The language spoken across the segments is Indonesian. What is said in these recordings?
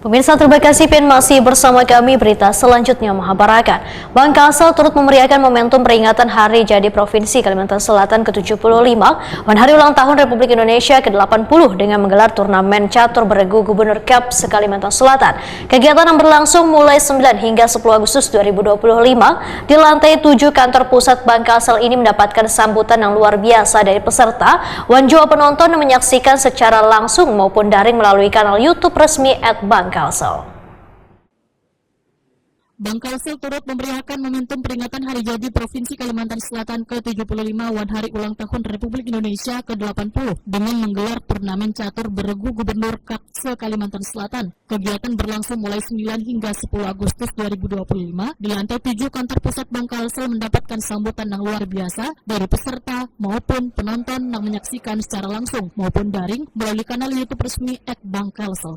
Pemirsa, terima kasih masih bersama kami. Berita selanjutnya Mahabharata. Bank Kalsel turut memeriahkan momentum peringatan Hari Jadi Provinsi Kalimantan Selatan ke-75 dan Hari Ulang Tahun Republik Indonesia ke-80 dengan menggelar turnamen catur beregu Gubernur Cup se-Kalimantan Selatan. Kegiatan yang berlangsung mulai 9 hingga 10 Agustus 2025 di lantai 7 kantor pusat Bank Kalsel ini mendapatkan sambutan yang luar biasa dari peserta dan juga penonton yang menyaksikan secara langsung maupun daring melalui kanal YouTube resmi @Bank Kalsel. Bank Kalsel turut memeriahkan momentum peringatan Hari Jadi Provinsi Kalimantan Selatan ke-75 dan Hari Ulang Tahun Republik Indonesia ke-80 dengan menggelar turnamen catur beregu Gubernur Cup se-Kalimantan Selatan. Kegiatan berlangsung mulai 9 hingga 10 Agustus 2025 di lantai 7 kantor pusat Bank Kalsel mendapatkan sambutan yang luar biasa dari peserta maupun penonton yang menyaksikan secara langsung maupun daring melalui kanal YouTube resmi @Bank Kalsel.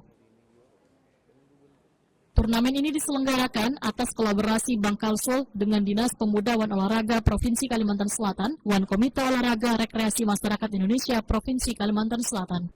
Turnamen ini diselenggarakan atas kolaborasi Bank Kalsel dengan Dinas Pemuda dan Olahraga Provinsi Kalimantan Selatan dan Komite Olahraga Rekreasi Masyarakat Indonesia Provinsi Kalimantan Selatan.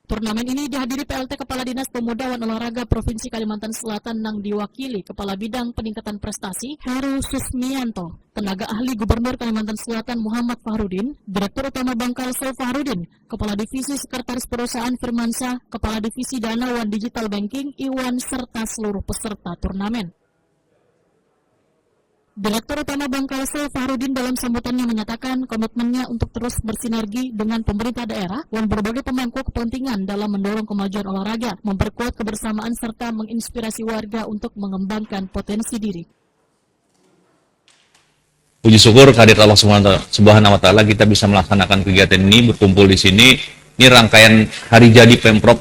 Turnamen ini dihadiri PLT Kepala Dinas Pemuda dan Olahraga Provinsi Kalimantan Selatan yang diwakili Kepala Bidang Peningkatan Prestasi Heru Susmianto, Tenaga Ahli Gubernur Kalimantan Selatan Muhammad Fahrudin, Direktur Utama Bank Kalsel Fahrudin, Kepala Divisi Sekretaris Perusahaan Firmansyah, Kepala Divisi Dana dan Digital Banking Iwan, serta seluruh peserta turnamen. Direktur Utama Bank Kalsel Fahrudin dalam sambutannya menyatakan komitmennya untuk terus bersinergi dengan pemerintah daerah dan berbagai pemangku kepentingan dalam mendorong kemajuan olahraga, memperkuat kebersamaan serta menginspirasi warga untuk mengembangkan potensi diri. Puji syukur kehadirat Allah Subhanahu wa Ta'ala kita bisa melaksanakan kegiatan ini, berkumpul di sini. Ini rangkaian Hari Jadi Pemprov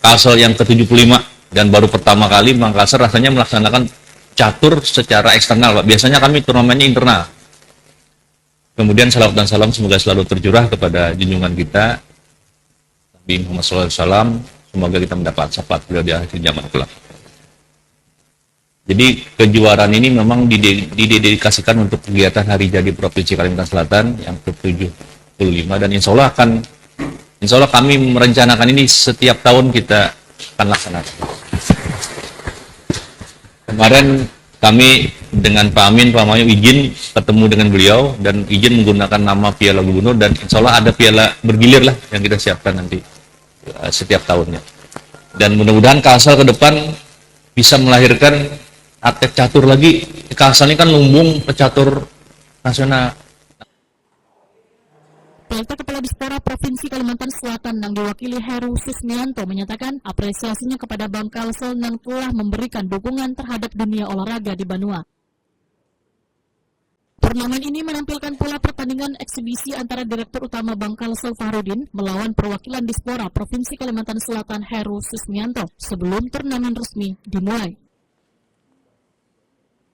Kalsel yang ke-75 dan baru pertama kali Bank Kalsel rasanya melaksanakan catur secara eksternal, Pak. Biasanya kami turnamennya internal. Kemudian salawat dan salam semoga selalu tercurah kepada junjungan kita Nabi Muhammad SAW. Semoga kita mendapat syafaat beliau di akhir zaman kelak. Jadi kejuaraan ini memang didedikasikan untuk kegiatan Hari Jadi Provinsi Kalimantan Selatan yang ke-75 dan insya Allah kami merencanakan ini setiap tahun kita akan laksanakan. Kemarin kami dengan Pak Amin, Pak Mayu izin ketemu dengan beliau dan izin menggunakan nama Piala Gubernur dan insya Allah ada piala bergilir lah yang kita siapkan nanti setiap tahunnya. Dan mudah-mudahan Kalsel ke depan bisa melahirkan atlet catur lagi. Kalsel ini kan lumbung pecatur nasional. PLT Kepala Dispora Provinsi Kalimantan Selatan yang diwakili Heru Susmianto menyatakan apresiasinya kepada Bank Kalsel yang telah memberikan dukungan terhadap dunia olahraga di Banua. Turnamen ini menampilkan pula pertandingan eksibisi antara Direktur Utama Bank Kalsel Fahrudin melawan perwakilan Dispora Provinsi Kalimantan Selatan Heru Susmianto sebelum turnamen resmi dimulai.